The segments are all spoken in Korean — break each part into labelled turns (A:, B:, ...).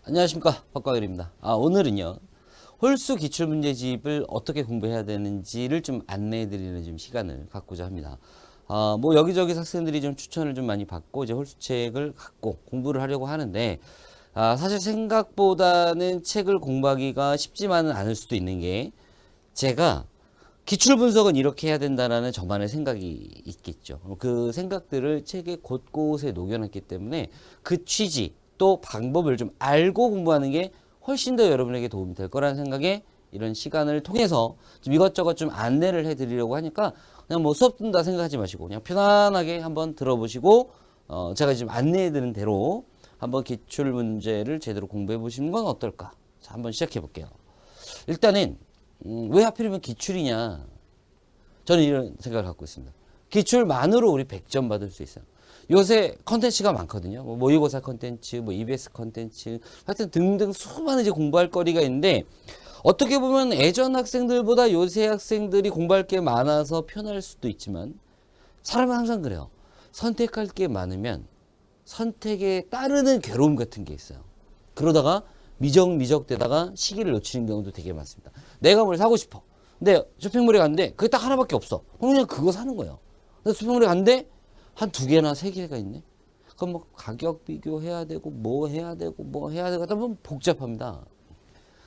A: 안녕하십니까, 박광일입니다. 오늘은요 홀수 기출문제집을 어떻게 공부해야 되는지를 좀 안내해드리는 좀 시간을 갖고자 합니다. 뭐 여기저기 학생들이 좀 추천을 좀 많이 받고 이제 홀수책을 갖고 공부를 하려고 하는데, 사실 생각보다는 책을 공부하기가 쉽지만은 않을 수도 있는 게, 제가 기출 분석은 이렇게 해야 된다라는 저만의 생각이 있겠죠. 그 생각들을 책에 곳곳에 녹여놨기 때문에 그 취지 또 방법을 좀 알고 공부하는 게 훨씬 더 여러분에게 도움이 될 거라는 생각에 이런 시간을 통해서 좀 이것저것 좀 안내를 해드리려고 하니까, 그냥 뭐 수업 듣는다 생각하지 마시고 그냥 편안하게 한번 들어보시고, 제가 지금 안내해드리는 대로 한번 기출 문제를 제대로 공부해 보시는 건 어떨까? 자, 한번 시작해 볼게요. 일단은 왜 하필이면 기출이냐? 저는 이런 생각을 갖고 있습니다. 기출만으로 우리 100점 받을 수 있어요. 요새 컨텐츠가 많거든요. 뭐 모의고사 컨텐츠, 뭐 EBS 컨텐츠, 하여튼 등등 수많은 이제 공부할 거리가 있는데, 어떻게 보면 예전 학생들보다 요새 학생들이 공부할 게 많아서 편할 수도 있지만, 사람은 항상 그래요. 선택할 게 많으면 선택에 따르는 괴로움 같은 게 있어요. 그러다가 미적되다가 시기를 놓치는 경우도 되게 많습니다. 내가 뭘 사고 싶어. 근데 쇼핑몰에 갔는데 그게 딱 하나밖에 없어. 그럼 그냥 그거 사는 거예요. 근데 쇼핑몰에 갔는데 한 2개나 3개가 있네. 그럼 뭐 가격 비교해야 되고 뭐 해야 되고 뭐 해야 되고 하다 보면 복잡합니다.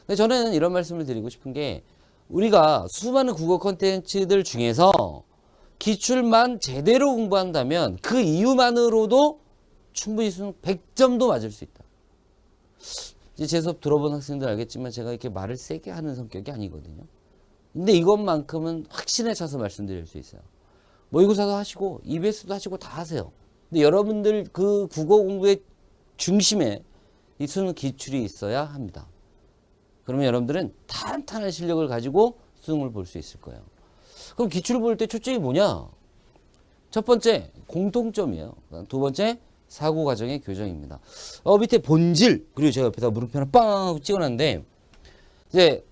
A: 근데 저는 이런 말씀을 드리고 싶은 게, 우리가 수많은 국어 콘텐츠들 중에서 기출만 제대로 공부한다면 그 이유만으로도 충분히 수능 100점도 맞을 수 있다. 이제 제 수업 들어본 학생들 알겠지만 제가 이렇게 말을 세게 하는 성격이 아니거든요. 근데 이것만큼은 확신에 차서 말씀드릴 수 있어요. 모의고사도 하시고 EBS도 하시고 다 하세요. 근데 여러분들 그 국어 공부의 중심에 이 수능 기출이 있어야 합니다. 그러면 여러분들은 탄탄한 실력을 가지고 수능을 볼 수 있을 거예요. 그럼 기출을 볼 때 초점이 뭐냐? 첫 번째, 공통점이에요. 두 번째, 사고 과정의 교정입니다. 밑에 본질, 그리고 제가 옆에다 물음표 하나 빵 찍어놨는데, 이제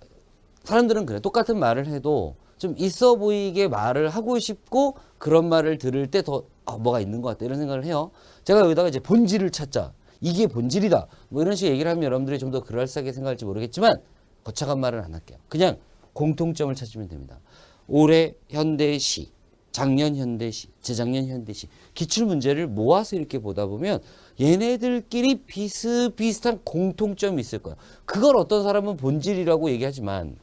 A: 사람들은 그래. 똑같은 말을 해도 좀 있어 보이게 말을 하고 싶고, 그런 말을 들을 때 더 뭐가 있는 것 같다 이런 생각을 해요. 제가 여기다가 이제 본질을 찾자, 이게 본질이다, 뭐 이런 식의 얘기를 하면 여러분들이 좀 더 그럴싸하게 생각할지 모르겠지만, 거창한 말은 안 할게요. 그냥 공통점을 찾으면 됩니다. 올해 현대시, 작년 현대시, 재작년 현대시 기출 문제를 모아서 이렇게 보다 보면 얘네들끼리 비슷비슷한 공통점이 있을 거예요. 그걸 어떤 사람은 본질이라고 얘기하지만,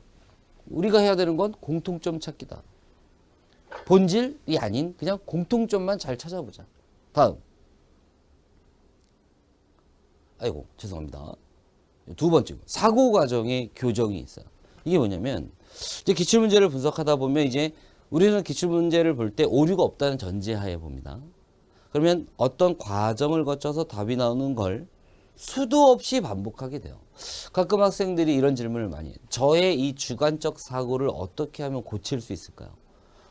A: 우리가 해야 되는 건 공통점 찾기다. 본질이 아닌 그냥 공통점만 잘 찾아보자. 다음. 아이고, 죄송합니다. 두 번째, 사고 과정의 교정이 있어요. 이게 뭐냐면, 이제 기출 문제를 분석하다 보면 이제 우리는 기출 문제를 볼 때 오류가 없다는 전제하에 봅니다. 그러면 어떤 과정을 거쳐서 답이 나오는 걸 수도 없이 반복하게 돼요. 가끔 학생들이 이런 질문을 많이 해요. 저의 이 주관적 사고를 어떻게 하면 고칠 수 있을까요?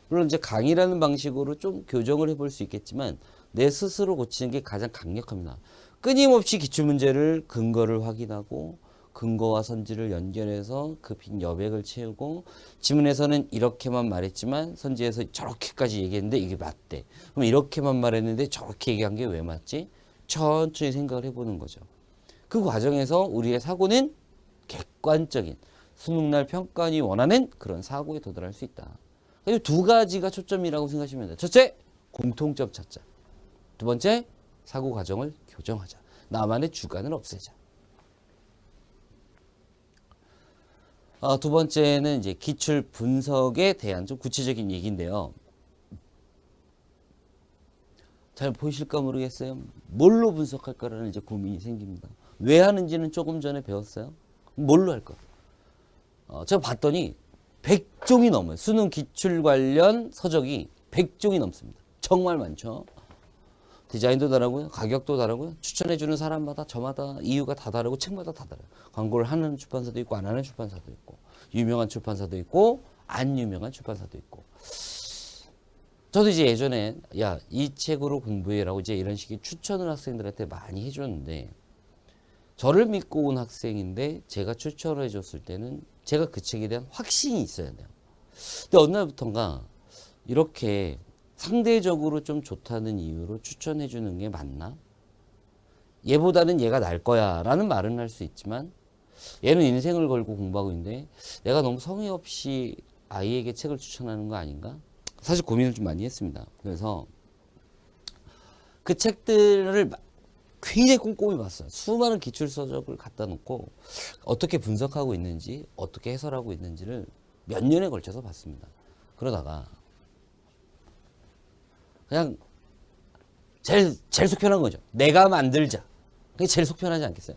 A: 물론 이제 강의라는 방식으로 좀 교정을 해볼 수 있겠지만, 내 스스로 고치는 게 가장 강력합니다. 끊임없이 기출문제를 근거를 확인하고 근거와 선지를 연결해서 그 빈 여백을 채우고, 지문에서는 이렇게만 말했지만 선지에서 저렇게까지 얘기했는데 이게 맞대. 그럼 이렇게만 말했는데 저렇게 얘기한 게 왜 맞지? 천천히 생각을 해보는 거죠. 그 과정에서 우리의 사고는 객관적인, 수능날 평가원이 원하는 그런 사고에 도달할 수 있다. 이 두 가지가 초점이라고 생각하시면 돼요. 첫째, 공통점 찾자. 두 번째, 사고 과정을 교정하자. 나만의 주관을 없애자. 두 번째는 이제 기출 분석에 대한 좀 구체적인 얘기인데요. 잘 보이실까 모르겠어요. 뭘로 분석할까라는 이제 고민이 생깁니다. 왜 하는지는 조금 전에 배웠어요. 뭘로 할까? 제가 봤더니 100종이 넘어요. 수능 기출 관련 서적이 100종이 넘습니다. 정말 많죠. 디자인도 다르고요, 가격도 다르고요, 추천해주는 사람마다 저마다 이유가 다 다르고 책마다 다 다르요. 광고를 하는 출판사도 있고 안 하는 출판사도 있고, 유명한 출판사도 있고 안 유명한 출판사도 있고. 저도 이제 예전에 야, 이 책으로 공부해라고 이제 이런 식의 추천을 학생들한테 많이 해줬는데, 저를 믿고 온 학생인데 제가 추천을 해줬을 때는 제가 그 책에 대한 확신이 있어야 돼요. 근데 어느 날부터인가 이렇게 상대적으로 좀 좋다는 이유로 추천해 주는 게 맞나? 얘보다는 얘가 날 거야 라는 말은 할 수 있지만 얘는 인생을 걸고 공부하고 있는데 내가 너무 성의 없이 아이에게 책을 추천하는 거 아닌가? 사실 고민을 좀 많이 했습니다. 그래서 그 책들을 굉장히 꼼꼼히 봤어요. 수많은 기출서적을 갖다 놓고 어떻게 분석하고 있는지, 어떻게 해설하고 있는지를 몇 년에 걸쳐서 봤습니다. 그러다가 그냥 제일 속편한 거죠. 내가 만들자. 그게 제일 속편하지 않겠어요?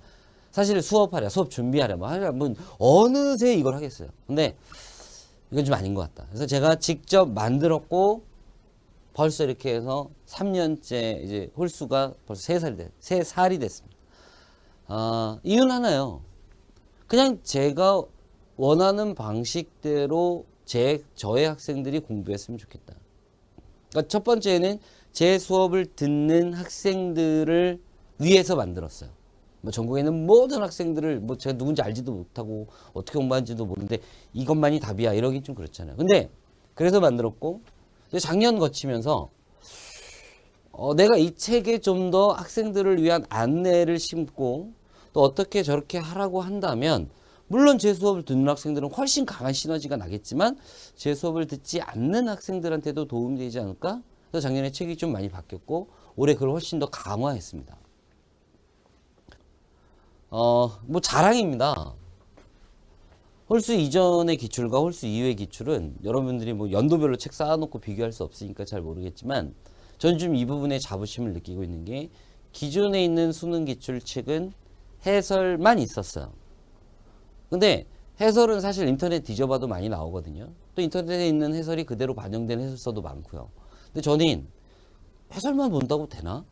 A: 사실 수업하랴, 수업 준비하랴, 뭐 하랴, 뭐 어느새 이걸 하겠어요. 근데 이건 좀 아닌 것 같다. 그래서 제가 직접 만들었고 벌써 이렇게 해서 3년째 이제 홀수가 벌써 3살이 됐습니다. 이유는 하나요. 그냥 제가 원하는 방식대로 저의 학생들이 공부했으면 좋겠다. 그러니까 첫 번째는 제 수업을 듣는 학생들을 위해서 만들었어요. 뭐 전국에 있는 모든 학생들을 뭐 제가 누군지 알지도 못하고 어떻게 공부하는지도 모르는데 이것만이 답이야 이러긴 좀 그렇잖아요. 근데 그래서 만들었고 작년 거치면서 내가 이 책에 좀 더 학생들을 위한 안내를 심고 또 어떻게 저렇게 하라고 한다면 물론 제 수업을 듣는 학생들은 훨씬 강한 시너지가 나겠지만 제 수업을 듣지 않는 학생들한테도 도움이 되지 않을까? 그래서 작년에 책이 좀 많이 바뀌었고 올해 그걸 훨씬 더 강화했습니다. 뭐 자랑입니다. 홀수 이전의 기출과 홀수 이후의 기출은 여러분들이 뭐 연도별로 책 쌓아놓고 비교할 수 없으니까 잘 모르겠지만 저는 좀 이 부분에 자부심을 느끼고 있는 게 기존에 있는 수능 기출 책은 해설만 있었어요. 근데 해설은 사실 인터넷 뒤져봐도 많이 나오거든요. 또 인터넷에 있는 해설이 그대로 반영된 해설서도 많고요. 근데 저는 해설만 본다고 되나?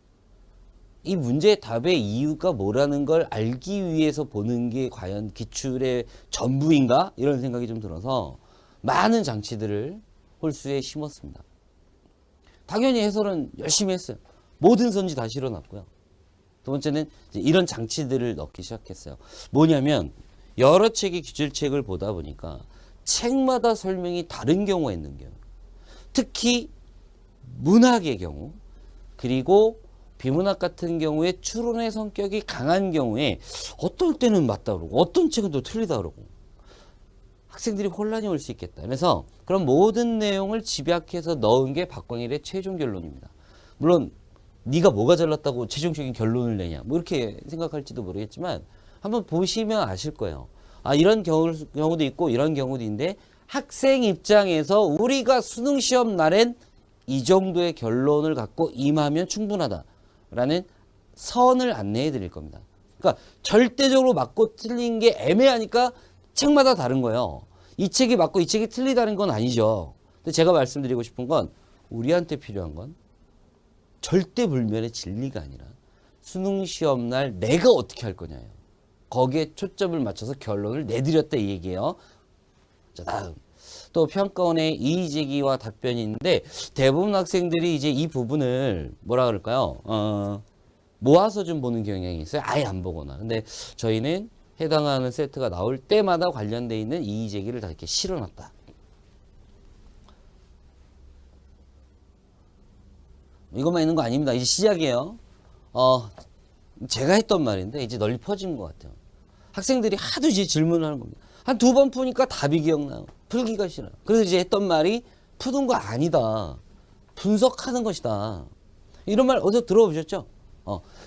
A: 이 문제의 답의 이유가 뭐라는 걸 알기 위해서 보는 게 과연 기출의 전부인가? 이런 생각이 좀 들어서 많은 장치들을 홀수에 심었습니다. 당연히 해설은 열심히 했어요. 모든 선지 다 실어놨고요. 두 번째는 이제 이런 장치들을 넣기 시작했어요. 뭐냐면 여러 책의 기출책을 보다 보니까 책마다 설명이 다른 경우가 있는 경우, 특히 문학의 경우, 그리고 비문학 같은 경우에 추론의 성격이 강한 경우에 어떨 때는 맞다 그러고 어떤 책은 또 틀리다 그러고 학생들이 혼란이 올 수 있겠다. 그래서 그런 모든 내용을 집약해서 넣은 게 박광일의 최종 결론입니다. 물론 네가 뭐가 잘났다고 최종적인 결론을 내냐 뭐 이렇게 생각할지도 모르겠지만 한번 보시면 아실 거예요. 이런 경우도 있고 이런 경우도 있는데 학생 입장에서 우리가 수능 시험 날엔 이 정도의 결론을 갖고 임하면 충분하다라는 선을 안내해 드릴 겁니다. 그러니까 절대적으로 맞고 틀린 게 애매하니까 책마다 다른 거예요. 이 책이 맞고 이 책이 틀리다는 건 아니죠. 근데 제가 말씀드리고 싶은 건 우리한테 필요한 건 절대 불멸의 진리가 아니라 수능 시험 날 내가 어떻게 할 거냐예요. 거기에 초점을 맞춰서 결론을 내드렸다 이 얘기예요. 자, 다음. 또 평가원의 이의 제기와 답변이 있는데 대부분 학생들이 이제 이 부분을 뭐라 그럴까요? 모아서 좀 보는 경향이 있어요. 아예 안 보거나. 근데 저희는 해당하는 세트가 나올 때마다 관련돼 있는 이의 제기를 다 이렇게 실어놨다. 이것만 있는 거 아닙니다. 이제 시작이에요. 제가 했던 말인데 이제 널리 퍼진 것 같아요. 학생들이 하도 이제 질문을 하는 겁니다. 한 2번 푸니까 답이 기억나요. 풀기가 싫어요. 그래서 이제 했던 말이 푸는 거 아니다. 분석하는 것이다. 이런 말 어디서 들어보셨죠?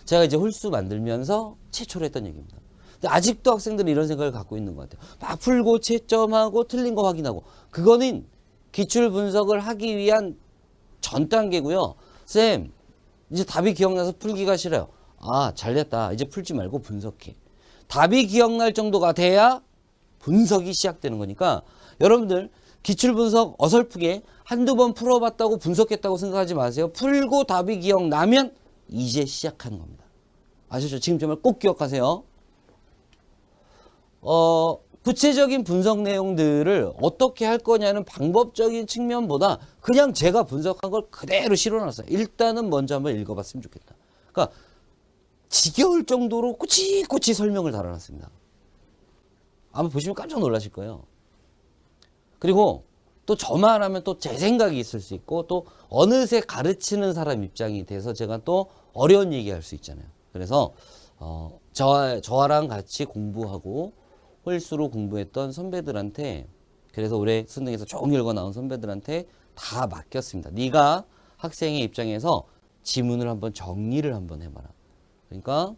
A: 제가 이제 홀수 만들면서 최초로 했던 얘기입니다. 근데 아직도 학생들은 이런 생각을 갖고 있는 것 같아요. 막 풀고 채점하고 틀린 거 확인하고. 그거는 기출 분석을 하기 위한 전 단계고요. 쌤, 이제 답이 기억나서 풀기가 싫어요. 잘됐다. 이제 풀지 말고 분석해. 답이 기억날 정도가 돼야 분석이 시작되는 거니까 여러분들 기출 분석 어설프게 한두 번 풀어봤다고 분석했다고 생각하지 마세요. 풀고 답이 기억나면 이제 시작하는 겁니다. 아시죠? 지금 정말 꼭 기억하세요. 구체적인 분석 내용들을 어떻게 할 거냐는 방법적인 측면보다 그냥 제가 분석한 걸 그대로 실어놨어요. 일단은 먼저 한번 읽어봤으면 좋겠다. 그러니까 지겨울 정도로 꼬치꼬치 설명을 달아놨습니다. 아마 보시면 깜짝 놀라실 거예요. 그리고 또 저만 하면 또 제 생각이 있을 수 있고 또 어느새 가르치는 사람 입장이 돼서 제가 또 어려운 얘기할 수 있잖아요. 그래서 저랑 같이 공부하고 홀수로 공부했던 선배들한테, 그래서 올해 수능에서 좋은 결과 나온 선배들한테 다 맡겼습니다. 네가 학생의 입장에서 지문을 한번 정리를 한번 해봐라. 그러니까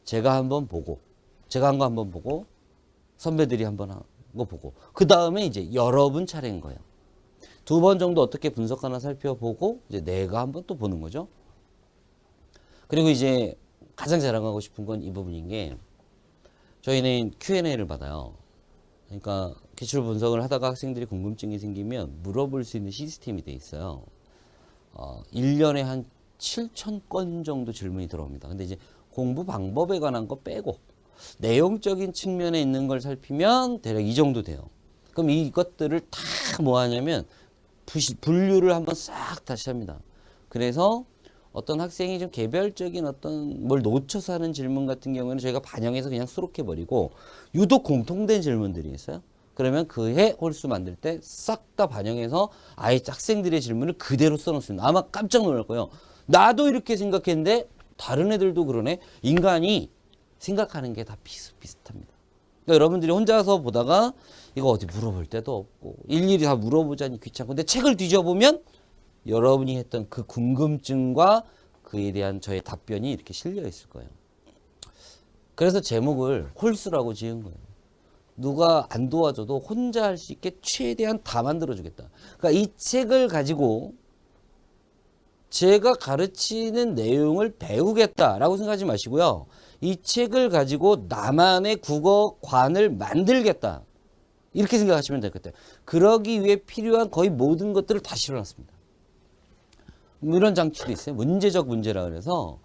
A: 제가 한 거 한번 보고 선배들이 한번 한 거 보고, 그 다음에 이제 여러분 차례인 거예요. 2번 정도 어떻게 분석하나 살펴보고 이제 내가 한번 또 보는 거죠. 그리고 이제 가장 자랑하고 싶은 건 이 부분인 게, 저희는 Q&A를 받아요. 그러니까 기출 분석을 하다가 학생들이 궁금증이 생기면 물어볼 수 있는 시스템이 돼 있어요. 1년에 한 7,000건 정도 질문이 들어옵니다. 근데 이제 공부 방법에 관한 거 빼고 내용적인 측면에 있는 걸 살피면 대략 이 정도 돼요. 그럼 이것들을 다 뭐 하냐면 분류를 한번 싹 다시 합니다. 그래서 어떤 학생이 좀 개별적인 어떤 뭘 놓쳐서 하는 질문 같은 경우에는 저희가 반영해서 그냥 수록해버리고, 유독 공통된 질문들이 있어요. 그러면 그 해 홀수 만들 때 싹 다 반영해서 아예 학생들의 질문을 그대로 써놓습니다. 아마 깜짝 놀랄 거예요. 나도 이렇게 생각했는데 다른 애들도 그러네. 인간이 생각하는 게 다 비슷비슷합니다. 그러니까 여러분들이 혼자서 보다가 이거 어디 물어볼 데도 없고 일일이 다 물어보자니 귀찮고, 근데 책을 뒤져보면 여러분이 했던 그 궁금증과 그에 대한 저의 답변이 이렇게 실려 있을 거예요. 그래서 제목을 홀수라고 지은 거예요. 누가 안 도와줘도 혼자 할 수 있게 최대한 다 만들어주겠다. 그러니까 이 책을 가지고 제가 가르치는 내용을 배우겠다라고 생각하지 마시고요. 이 책을 가지고 나만의 국어관을 만들겠다. 이렇게 생각하시면 될 것 같아요. 그러기 위해 필요한 거의 모든 것들을 다 실어놨습니다. 이런 장치도 있어요. 문제적 문제라 그래서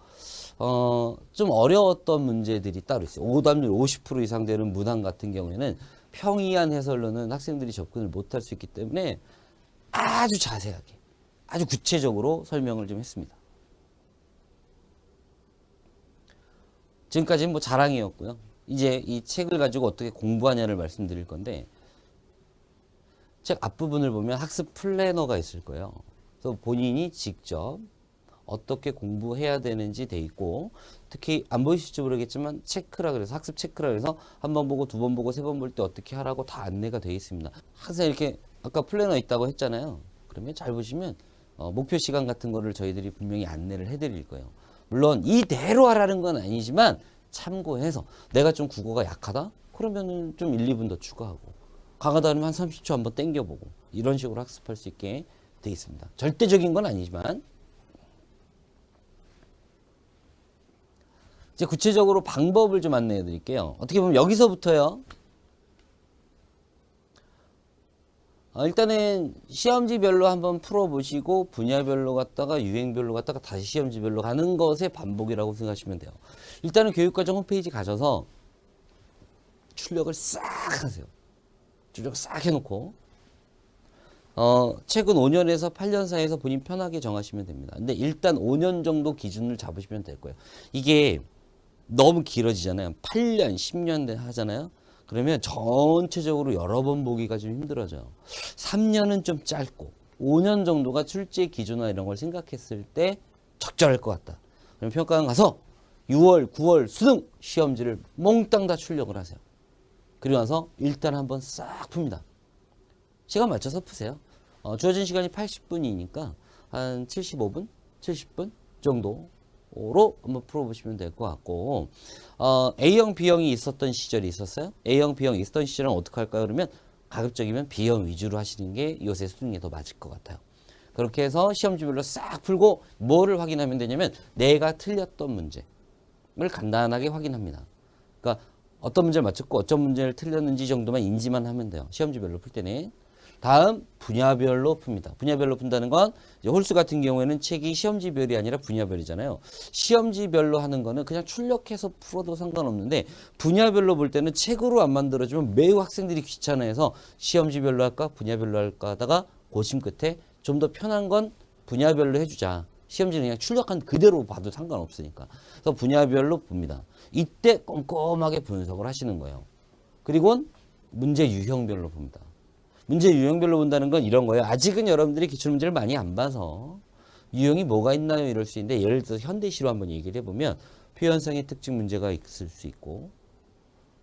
A: 좀 어려웠던 문제들이 따로 있어요. 오답률 50% 이상 되는 문항 같은 경우에는 평이한 해설로는 학생들이 접근을 못할 수 있기 때문에 아주 자세하게, 아주 구체적으로 설명을 좀 했습니다. 지금까지는 뭐 자랑이었고요. 이제 이 책을 가지고 어떻게 공부하냐를 말씀드릴 건데, 책 앞부분을 보면 학습 플래너가 있을 거예요. 그래서 본인이 직접 어떻게 공부해야 되는지 돼 있고, 특히 안 보이실지 모르겠지만 체크라 그래서, 학습 체크라 그래서 한 번 보고 2번 보고 3번 볼 때 어떻게 하라고 다 안내가 돼 있습니다. 항상 이렇게 아까 플래너 있다고 했잖아요. 그러면 잘 보시면 목표 시간 같은 거를 저희들이 분명히 안내를 해드릴 거예요. 물론 이대로 하라는 건 아니지만 참고해서, 내가 좀 국어가 약하다? 그러면은 좀 1, 2분 더 추가하고, 강하다 하면 한 30초 한번 땡겨보고, 이런 식으로 학습할 수 있게 돼 있습니다. 절대적인 건 아니지만. 이제 구체적으로 방법을 좀 안내해 드릴게요. 어떻게 보면 여기서부터요. 일단은 시험지별로 한번 풀어보시고 분야별로 갔다가 유행별로 갔다가 다시 시험지별로 가는 것의 반복이라고 생각하시면 돼요. 일단은 교육과정 홈페이지 가셔서 출력을 싹 하세요. 출력 싹 해놓고 최근 5년에서 8년 사이에서 본인 편하게 정하시면 됩니다. 근데 일단 5년 정도 기준을 잡으시면 될 거예요. 이게 너무 길어지잖아요. 8년, 10년 하잖아요. 그러면 전체적으로 여러 번 보기가 좀 힘들어져요. 3년은 좀 짧고 5년 정도가 출제 기준화 이런 걸 생각했을 때 적절할 것 같다. 그럼 평가원 가서 6월, 9월 수능 시험지를 몽땅 다 출력을 하세요. 그리고 나서 일단 한번 싹 풉니다. 시간 맞춰서 푸세요. 주어진 시간이 80분이니까 한 75분, 70분 정도로 한번 풀어보시면 될 것 같고, A형, B형이 있었던 시절이 있었어요. A형, B형 있었던 시절은 어떻게 할까요? 그러면 가급적이면 B형 위주로 하시는 게 요새 수능에 더 맞을 것 같아요. 그렇게 해서 시험지별로 싹 풀고 뭐를 확인하면 되냐면 내가 틀렸던 문제를 간단하게 확인합니다. 그러니까 어떤 문제를 맞췄고 어떤 문제를 틀렸는지 정도만 인지만 하면 돼요. 시험지별로 풀 때는. 다음 분야별로 풉니다. 분야별로 푼다는 건 이제 홀수 같은 경우에는 책이 시험지별이 아니라 분야별이잖아요. 시험지별로 하는 거는 그냥 출력해서 풀어도 상관없는데, 분야별로 볼 때는 책으로 안 만들어주면 매우 학생들이 귀찮아해서 시험지별로 할까 분야별로 할까 하다가 고심 끝에 좀 더 편한 건 분야별로 해주자. 시험지는 그냥 출력한 그대로 봐도 상관없으니까. 그래서 분야별로 봅니다. 이때 꼼꼼하게 분석을 하시는 거예요. 그리고 문제 유형별로 봅니다. 문제 유형별로 본다는 건 이런 거예요. 아직은 여러분들이 기출문제를 많이 안 봐서 유형이 뭐가 있나요? 이럴 수 있는데, 예를 들어서 현대시로 한번 얘기를 해보면 표현성의 특징 문제가 있을 수 있고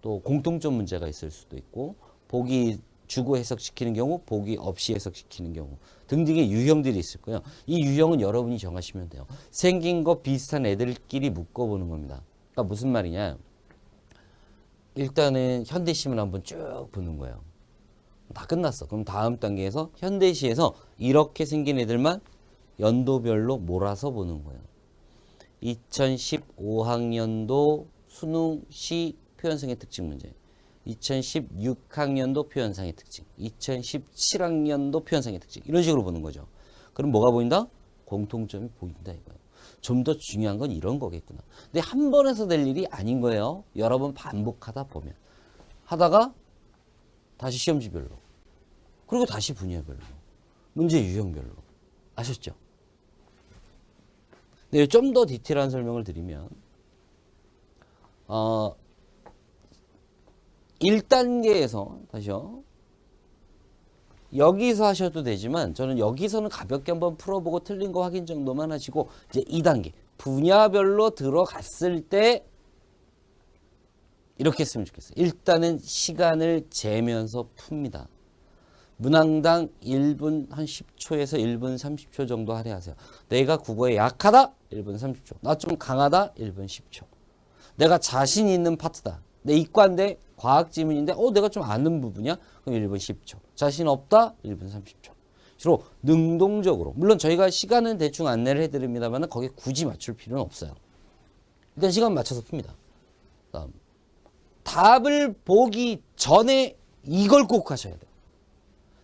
A: 또 공통점 문제가 있을 수도 있고 보기 주고 해석시키는 경우 보기 없이 해석시키는 경우 등등의 유형들이 있을 거예요. 이 유형은 여러분이 정하시면 돼요. 생긴 거 비슷한 애들끼리 묶어보는 겁니다. 그러니까 무슨 말이냐. 일단은 현대시문 한번 쭉 보는 거예요. 다 끝났어. 그럼 다음 단계에서 현대시에서 이렇게 생긴 애들만 연도별로 몰아서 보는 거예요. 2015학년도 수능 시 표현성의 특징 문제, 2016학년도 표현성의 특징, 2017학년도 표현성의 특징 이런 식으로 보는 거죠. 그럼 뭐가 보인다? 공통점이 보인다 이거예요. 좀 더 중요한 건 이런 거겠구나. 근데 한 번에서 될 일이 아닌 거예요. 여러 번 반복하다 보면. 하다가 다시 시험지별로. 그리고 다시 분야별로. 문제 유형별로. 아셨죠? 네, 좀 더 디테일한 설명을 드리면 1단계에서 다시요. 여기서 하셔도 되지만 저는 여기서는 가볍게 한번 풀어보고 틀린 거 확인 정도만 하시고 이제 2단계 분야별로 들어갔을 때 이렇게 했으면 좋겠어요. 일단은 시간을 재면서 풉니다. 문항당 1분 한 10초에서 1분 30초 정도 할애하세요. 내가 국어에 약하다? 1분 30초. 나 좀 강하다? 1분 10초. 내가 자신 있는 파트다. 내 이과인데 과학 지문인데 내가 좀 아는 부분이야? 그럼 1분 10초. 자신 없다? 1분 30초. 주로 능동적으로. 물론 저희가 시간은 대충 안내를 해드립니다만 거기에 굳이 맞출 필요는 없어요. 일단 시간 맞춰서 풉니다. 다음. 답을 보기 전에 이걸 꼭 하셔야 돼요.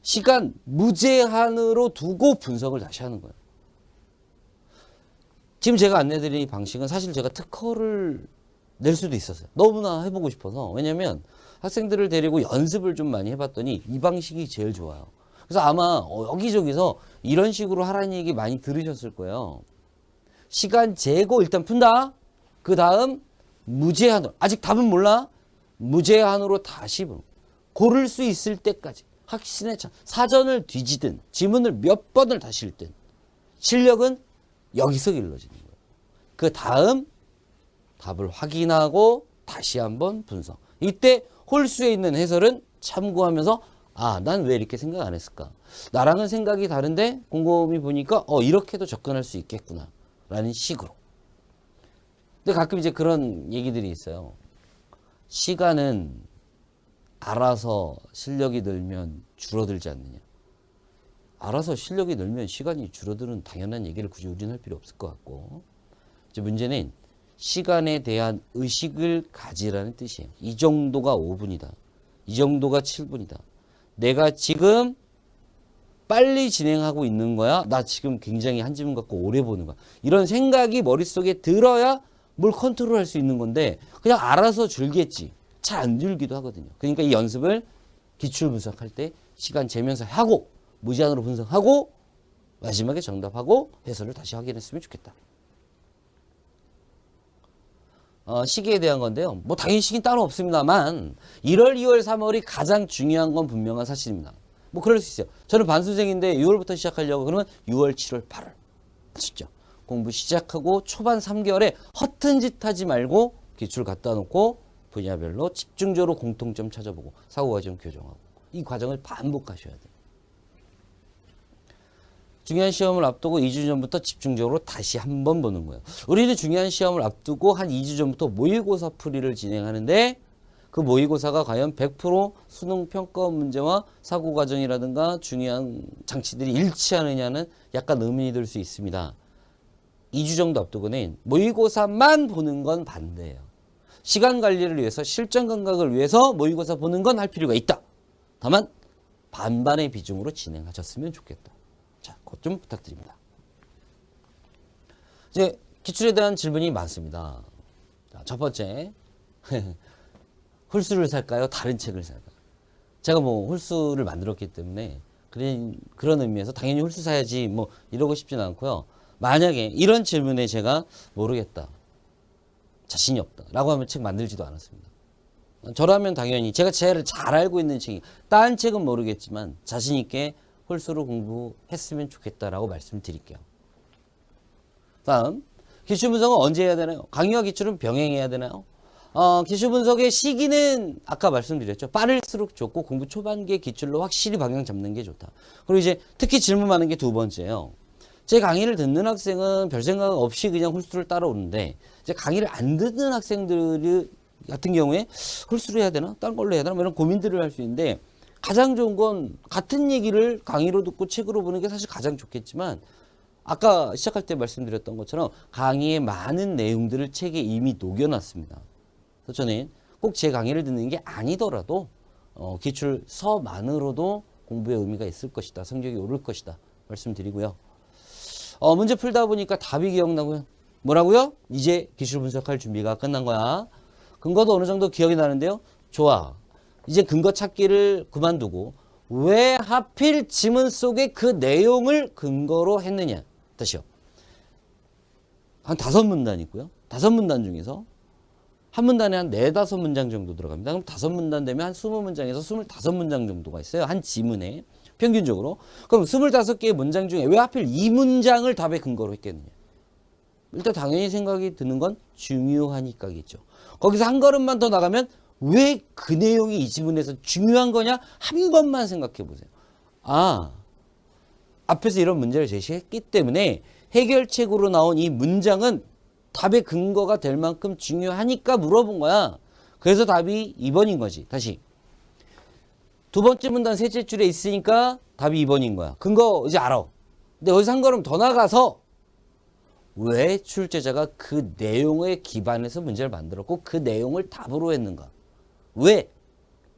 A: 시간 무제한으로 두고 분석을 다시 하는 거예요. 지금 제가 안내드린 방식은 사실 제가 특허를 낼 수도 있었어요. 너무나 해보고 싶어서. 왜냐면 학생들을 데리고 연습을 좀 많이 해봤더니 이 방식이 제일 좋아요. 그래서 아마 여기저기서 이런 식으로 하라는 얘기 많이 들으셨을 거예요. 시간 재고 일단 푼다. 그 다음 무제한으로. 아직 답은 몰라. 무제한으로 다시 고를 수 있을 때까지. 확신에 차. 사전을 뒤지든 지문을 몇 번을 다시 읽든 실력은 여기서 길러지는 거예요. 그 다음 답을 확인하고 다시 한번 분석. 이때 홀수에 있는 해설은 참고하면서 난 왜 이렇게 생각 안 했을까? 나랑은 생각이 다른데 곰곰이 보니까 이렇게도 접근할 수 있겠구나 라는 식으로. 근데 가끔 이제 그런 얘기들이 있어요. 시간은 알아서 실력이 늘면 줄어들지 않느냐. 알아서 실력이 늘면 시간이 줄어드는 당연한 얘기를 굳이 우리는 할 필요 없을 것 같고. 이제 문제는 시간에 대한 의식을 가지라는 뜻이에요. 이 정도가 5분이다. 이 정도가 7분이다. 내가 지금 빨리 진행하고 있는 거야. 나 지금 굉장히 한 지문 갖고 오래 보는 거야. 이런 생각이 머릿속에 들어야 뭘 컨트롤할 수 있는 건데 그냥 알아서 줄겠지. 잘 안 줄기도 하거든요. 그러니까 이 연습을 기출 분석할 때 시간 재면서 하고 무제한으로 분석하고 마지막에 정답하고 해설을 다시 확인했으면 좋겠다. 시기에 대한 건데요. 뭐 당연히 시기는 따로 없습니다만 1월, 2월, 3월이 가장 중요한 건 분명한 사실입니다. 뭐 그럴 수 있어요. 저는 반수생인데 6월부터 시작하려고 그러면 6월, 7월, 8월. 아시죠? 공부 시작하고 초반 3개월에 허튼 짓 하지 말고 기출 갖다 놓고 분야별로 집중적으로 공통점 찾아보고 사고과정 교정하고 이 과정을 반복하셔야 돼요. 중요한 시험을 앞두고 2주 전부터 집중적으로 다시 한번 보는 거예요. 우리는 중요한 시험을 앞두고 한 2주 전부터 모의고사 풀이를 진행하는데 그 모의고사가 과연 100% 수능 평가 문제와 사고과정이라든가 중요한 장치들이 일치하느냐는 약간 의문이 들 수 있습니다. 2주 정도 앞두고는 모의고사만 보는 건 반대예요. 시간 관리를 위해서 실전 감각을 위해서 모의고사 보는 건 할 필요가 있다. 다만 반반의 비중으로 진행하셨으면 좋겠다. 자, 그것 좀 부탁드립니다. 이제 기출에 대한 질문이 많습니다. 자, 첫 번째, 홀수를 살까요? 다른 책을 살까요? 제가 뭐 홀수를 만들었기 때문에 그런 의미에서 당연히 홀수 사야지 뭐 이러고 싶지는 않고요. 만약에 이런 질문에 제가 모르겠다, 자신이 없다 라고 하면 책 만들지도 않았습니다. 저라면 당연히 제가 제일 잘 알고 있는 책이 딴 책은 모르겠지만 자신 있게 홀수로 공부했으면 좋겠다라고 말씀드릴게요. 다음, 기출 분석은 언제 해야 되나요? 강의와 기출은 병행해야 되나요? 기출 분석의 시기는 아까 말씀드렸죠. 빠를수록 좋고 공부 초반기에 기출로 확실히 방향 잡는 게 좋다. 그리고 이제 특히 질문 많은 게 두 번째예요. 제 강의를 듣는 학생은 별 생각 없이 그냥 홀수를 따라오는데 이제 강의를 안 듣는 학생들 같은 경우에 홀수를 해야 되나? 다른 걸로 해야 되나? 이런 고민들을 할 수 있는데 가장 좋은 건 같은 얘기를 강의로 듣고 책으로 보는 게 사실 가장 좋겠지만 아까 시작할 때 말씀드렸던 것처럼 강의의 많은 내용들을 책에 이미 녹여놨습니다. 그래서 저는 꼭 제 강의를 듣는 게 아니더라도 기출서만으로도 공부에 의미가 있을 것이다. 성적이 오를 것이다. 말씀드리고요. 문제 풀다 보니까 답이 기억나고요. 뭐라고요? 이제 기출 분석할 준비가 끝난 거야. 근거도 어느 정도 기억이 나는데요. 좋아. 이제 근거 찾기를 그만두고 왜 하필 지문 속에 그 내용을 근거로 했느냐. 다시요. 한 5문단 있고요. 5문단 중에서 한 문단에 한 4-5문장 정도 들어갑니다. 그럼 5문단 되면 한 20문장에서 25문장 정도가 있어요. 한 지문에. 평균적으로. 그럼 25개의 문장 중에 왜 하필 이 문장을 답의 근거로 했겠느냐. 일단 당연히 생각이 드는 건 중요하니까겠죠. 거기서 한 걸음만 더 나가면 왜 그 내용이 이 지문에서 중요한 거냐? 한 번만 생각해 보세요. 앞에서 이런 문제를 제시했기 때문에 해결책으로 나온 이 문장은 답의 근거가 될 만큼 중요하니까 물어본 거야. 그래서 답이 2번인 거지. 다시. 두 번째 문단 셋째 줄에 있으니까 답이 2번인 거야. 근거 이제 알아. 근데 여기서 한 걸음 더 나가서 왜 출제자가 그 내용에 기반해서 문제를 만들었고 그 내용을 답으로 했는가? 왜?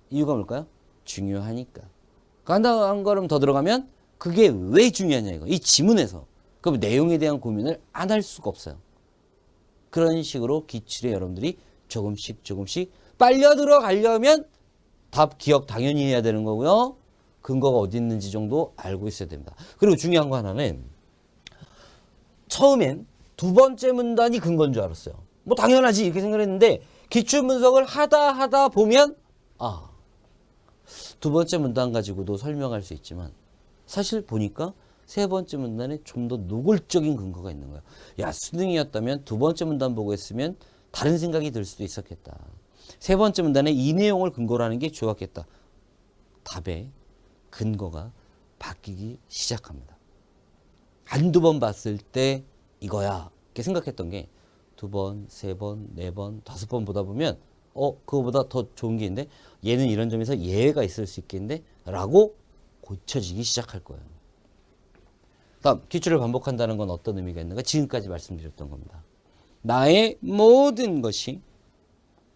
A: 이유가 뭘까요? 중요하니까. 한 걸음 더 들어가면 그게 왜 중요하냐 이거. 이 지문에서. 그럼 내용에 대한 고민을 안 할 수가 없어요. 그런 식으로 기출에 여러분들이 조금씩 빨려 들어가려면 답 기억 당연히 해야 되는 거고요. 근거가 어디 있는지 정도 알고 있어야 됩니다. 그리고 중요한 거 하나는 처음엔 두 번째 문단이 근거인 줄 알았어요. 뭐 당연하지 이렇게 생각했는데 기출 분석을 하다 보면 두 번째 문단 가지고도 설명할 수 있지만 사실 보니까 세 번째 문단에 좀 더 노골적인 근거가 있는 거예요. 야, 수능이었다면 두 번째 문단 보고 했으면 다른 생각이 들 수도 있었겠다. 세 번째 문단에 이 내용을 근거로 하는 게 좋았겠다. 답의 근거가 바뀌기 시작합니다. 한두 번 봤을 때 이거야 이렇게 생각했던 게 두 번, 세 번, 네 번, 5번 보다 보면 그거보다 더 좋은 게 있는데 얘는 이런 점에서 예외가 있을 수 있겠는데 라고 고쳐지기 시작할 거예요. 다음, 기출을 반복한다는 건 어떤 의미가 있는가? 지금까지 말씀드렸던 겁니다. 나의 모든 것이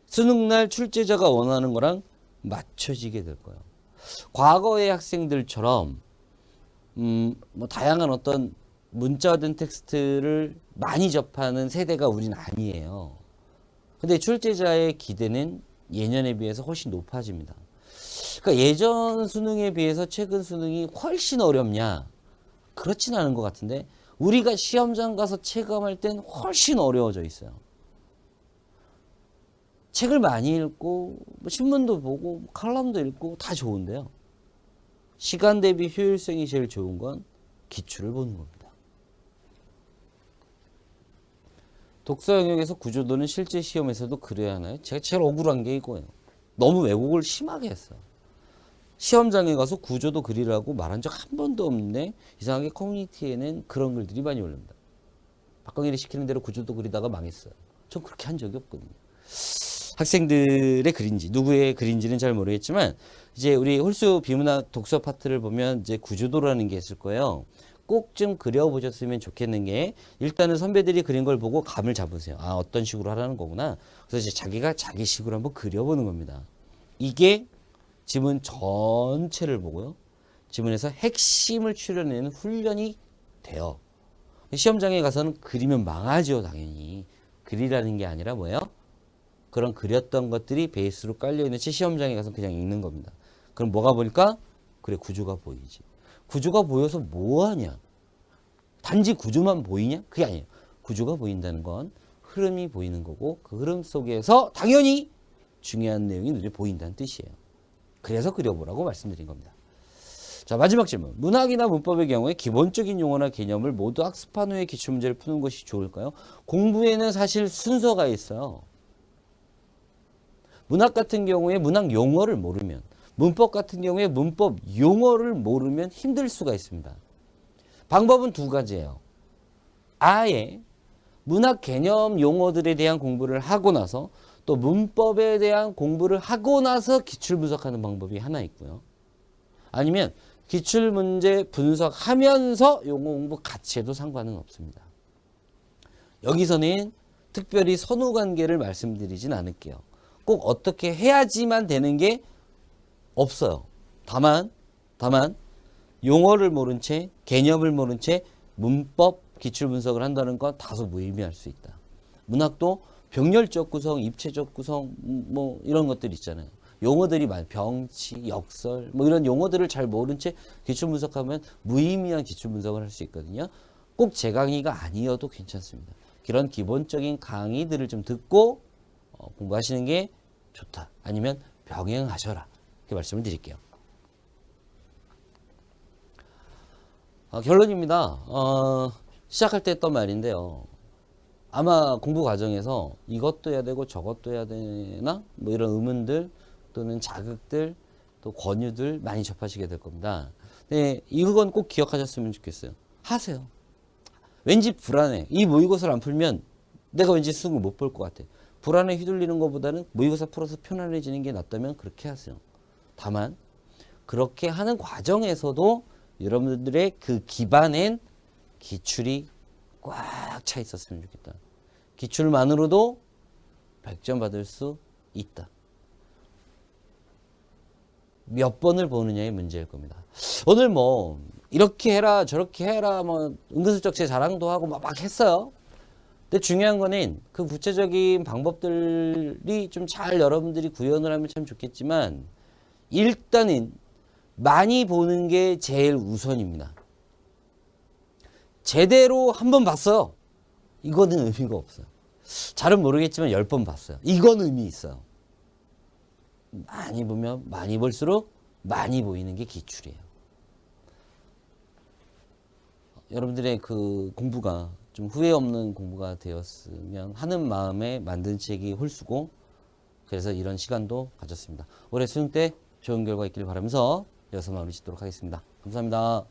A: 수능날 출제자가 원하는 거랑 맞춰지게 될 거예요. 과거의 학생들처럼 뭐 다양한 어떤 문자화된 텍스트를 많이 접하는 세대가 우린 아니에요. 근데 출제자의 기대는 예년에 비해서 훨씬 높아집니다. 그러니까 예전 수능에 비해서 최근 수능이 훨씬 어렵냐? 그렇진 않은 것 같은데 우리가 시험장 가서 체감할 땐 훨씬 어려워져 있어요. 책을 많이 읽고 뭐 신문도 보고 칼럼도 읽고 다 좋은데요. 시간 대비 효율성이 제일 좋은 건 기출을 보는 겁니다. 독서 영역에서 구조도는 실제 시험에서도 그래야 하나요? 제가 제일 억울한 게 이거예요. 너무 왜곡을 심하게 했어요. 시험장에 가서 구조도 그리라고 말한 적 한 번도 없는데 이상하게 커뮤니티에는 그런 글들이 많이 올립니다. 박광일이 시키는 대로 구조도 그리다가 망했어요. 전 그렇게 한 적이 없거든요. 학생들의 글인지 누구의 글인지는 잘 모르겠지만 이제 우리 홀수 비문학 독서 파트를 보면 이제 구조도라는 게 있을 거예요. 꼭 좀 그려보셨으면 좋겠는 게 일단은 선배들이 그린 걸 보고 감을 잡으세요. 어떤 식으로 하라는 거구나. 그래서 이제 자기가 자기식으로 한번 그려보는 겁니다. 이게 지문 전체를 보고요. 지문에서 핵심을 추려내는 훈련이 돼요. 시험장에 가서는 그리면 망하죠, 당연히. 그리라는 게 아니라 뭐예요? 그런 그렸던 것들이 베이스로 깔려있는 채 시험장에 가서 그냥 읽는 겁니다. 그럼 뭐가 보니까? 그래, 구조가 보이지. 구조가 보여서 뭐하냐? 단지 구조만 보이냐? 그게 아니에요. 구조가 보인다는 건 흐름이 보이는 거고 그 흐름 속에서 당연히 중요한 내용이 눈에 보인다는 뜻이에요. 그래서 그려보라고 말씀드린 겁니다. 자, 마지막 질문. 문학이나 문법의 경우에 기본적인 용어나 개념을 모두 학습한 후에 기출문제를 푸는 것이 좋을까요? 공부에는 사실 순서가 있어요. 문학 같은 경우에 문학 용어를 모르면, 문법 같은 경우에 문법 용어를 모르면 힘들 수가 있습니다. 방법은 두 가지예요. 아예 문학 개념 용어들에 대한 공부를 하고 나서 또 문법에 대한 공부를 하고 나서 기출 분석하는 방법이 하나 있고요. 아니면 기출문제 분석하면서 용어 공부 같이 해도 상관은 없습니다. 여기서는 특별히 선후관계를 말씀드리진 않을게요. 꼭 어떻게 해야지만 되는 게 없어요. 다만 용어를 모른 채, 개념을 모른 채 문법 기출 분석을 한다는 건 다소 무의미할 수 있다. 문학도 병렬적 구성, 입체적 구성 뭐 이런 것들 있잖아요. 용어들이 병치, 역설 뭐 이런 용어들을 잘 모른 채 기출 분석하면 무의미한 기출 분석을 할 수 있거든요. 꼭 제 강의가 아니어도 괜찮습니다. 그런 기본적인 강의들을 좀 듣고 공부하시는 게 좋다. 아니면 병행하셔라. 이렇게 말씀을 드릴게요. 결론입니다. 시작할 때 했던 말인데요. 아마 공부 과정에서 이것도 해야 되고 저것도 해야 되나? 뭐 이런 의문들 또는 자극들 또 권유들 많이 접하시게 될 겁니다. 네, 이건 꼭 기억하셨으면 좋겠어요. 하세요. 왠지 불안해. 이 모의고사를 안 풀면 내가 왠지 수능을 못 볼 것 같아. 불안에 휘둘리는 것보다는 모의고사 풀어서 편안해지는 게 낫다면 그렇게 하세요. 다만 그렇게 하는 과정에서도 여러분들의 그 기반엔 기출이 꽉 차 있었으면 좋겠다. 기출만으로도 100점 받을 수 있다. 몇 번을 보느냐의 문제일 겁니다. 오늘 뭐 이렇게 해라 저렇게 해라 뭐 은근슬쩍 제 자랑도 하고 막 했어요. 근데 중요한 거는 그 구체적인 방법들이 좀 잘 여러분들이 구현을 하면 참 좋겠지만 일단은 많이 보는 게 제일 우선입니다. 제대로 한 번 봤어요. 이거는 의미가 없어요. 잘은 모르겠지만 10번 봤어요. 이건 의미 있어요. 많이 보면 많이 볼수록 많이 보이는 게 기출이에요. 여러분들의 그 공부가 좀 후회 없는 공부가 되었으면 하는 마음에 만든 책이 홀수고 그래서 이런 시간도 가졌습니다. 올해 수능 때 좋은 결과 있기를 바라면서 여기서 마무리 짓도록 하겠습니다. 감사합니다.